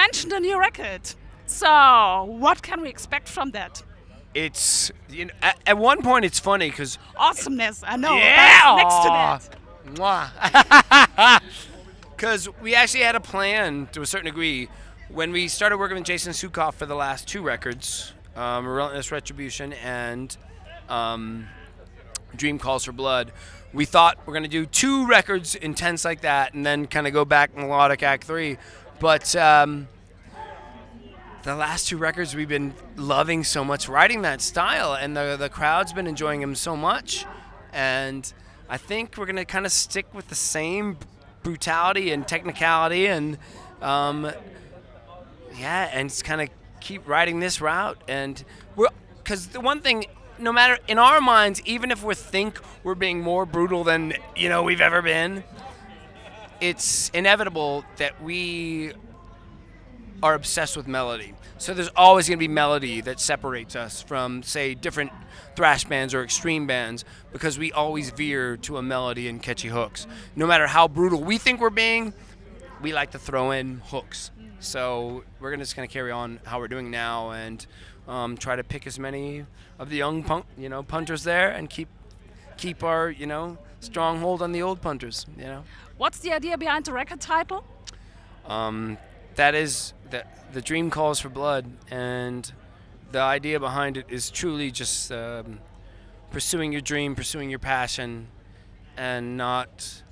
mentioned a new record. So, what can we expect from that? It's at one point it's funny because Awesomeness, I know. yeah, Next to that. Because we actually had a plan to a certain degree when we started working with Jason Sukoff for the last two records, Relentless Retribution and Dream Calls for Blood. We thought we're going to do two records intense like that and then kind of go back melodic act 3. But the last two records we've been loving so much writing that style, and the crowd's been enjoying them so much. And I think we're going to kind of stick with the same brutality and technicality and yeah, and just kind of keep riding this route. And because the one thing, no matter in our minds, even if we think we're being more brutal than we've ever been, it's inevitable that we are obsessed with melody. So there's always going to be melody that separates us from, say, different thrash bands or extreme bands, because we always veer to a melody and catchy hooks. No matter how brutal we think we're being, we like to throw in hooks. So we're just going to carry on how we're doing now and try to pick as many of the young punters there and keep our strong hold on the old punters. What's the idea behind the record title? That is the Dream Calls for Blood, and the idea behind it is truly just pursuing your dream, pursuing your passion, and not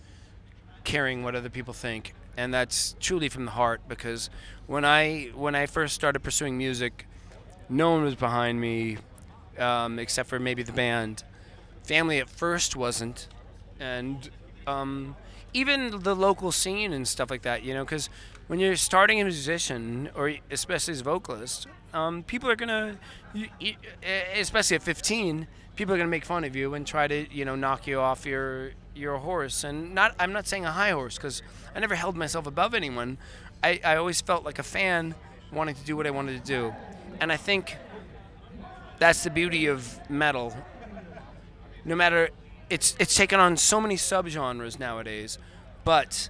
caring what other people think. And that's truly from the heart, because when I first started pursuing music, no one was behind me except for maybe the band. Family at first wasn't, and even the local scene and stuff like that, because when you're starting a musician, or especially as a vocalist, people are gonna, especially at 15, people are gonna make fun of you and try to, knock you off your horse. And I'm not saying a high horse, because I never held myself above anyone. I always felt like a fan wanting to do what I wanted to do, and I think that's the beauty of metal. No matter, it's taken on so many subgenres nowadays, but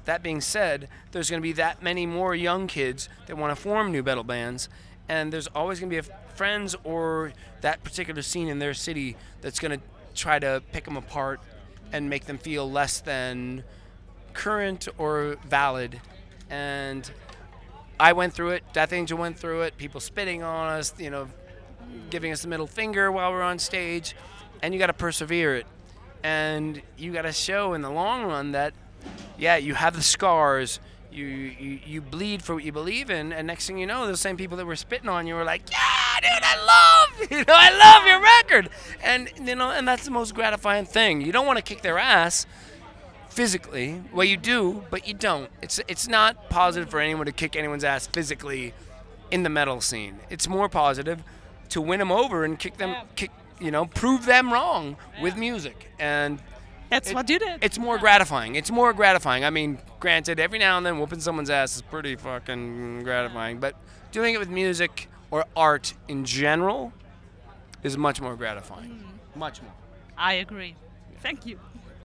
that being said, there's going to be that many more young kids that want to form new metal bands, and there's always going to be friends or that particular scene in their city that's going to try to pick them apart and make them feel less than current or valid. And I went through it, Death Angel went through it, people spitting on us, giving us the middle finger while we're on stage, and you got to persevere it. And you got to show in the long run that, yeah, you have the scars, you bleed for what you believe in, and next thing you know, those same people that were spitting on you were like, yeah, dude, I love your record. And and that's the most gratifying thing. You don't want to kick their ass physically. Well, you do, but you don't. It's not positive for anyone to kick anyone's ass physically in the metal scene. It's more positive to win them over and prove them wrong with music. And that's what you did. It's more gratifying. It's more gratifying. I mean, granted, every now and then whooping someone's ass is pretty fucking gratifying, but doing it with music or art in general is much more gratifying. Much more. I agree. Thank you.